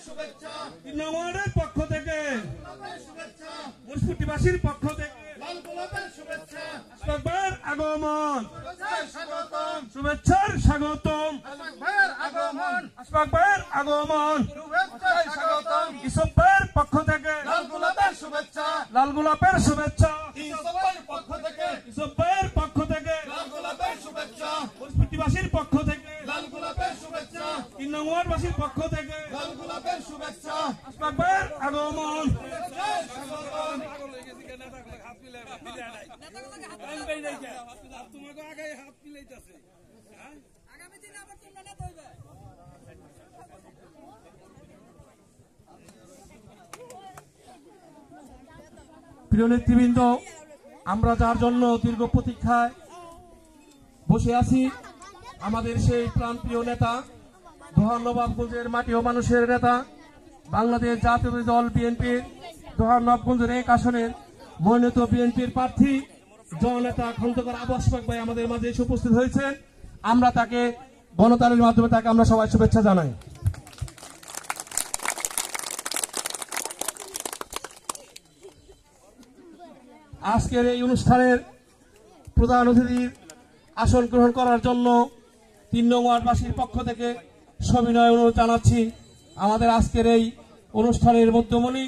3 নং ওয়ার্ডের পক্ষ থেকে মুন্সিপালিটিবাসীর পক্ষ থেকে আশফাক ভাইয়ের আগমন, শুভেচ্ছার স্বাগতম। আশফাক ভাইয়ের আগমন, ইসব ভাইয়ের পক্ষ থেকে লাল গোলাপের শুভেচ্ছা, ইসব ভাইয়ের পক্ষ থেকে মুন্সিপালিটিবাসীর পক্ষ থেকে 3 নং ওয়ার্ডবাসীর পক্ষ থেকে আশফাক ভাইয়ের আগমন। প্রিয় নেতৃবৃন্দ, আমরা যার জন্য দীর্ঘ প্রতীক্ষায় বসে আছি, আমাদের সেই প্রাণপ্রিয় নেতা, দোহার নবাবগঞ্জের মাটি ও মানুষের নেতা, বাংলাদেশ জাতীয় দল বিএনপির দোহার নবাবগঞ্জের 1 আসনের মনোনীত বিএনপির প্রার্থী জননেতা খন্দকার আবু আশফাক ভাই আমাদের মাঝে এসে উপস্থিত হয়েছেন। আমরা তাকে গণতান্ত্রিক মাধ্যমে তাকে আমরা সবাই শুভেচ্ছা জানাই। আজকের এই অনুষ্ঠানের প্রধান অতিথির আসন গ্রহণ করার জন্য 3 নং ওয়ার্ডবাসীর পক্ষ থেকে সবিনয় অনুরোধ জানাচ্ছি। আমাদের আজকের এই অনুষ্ঠানের মধ্যমণি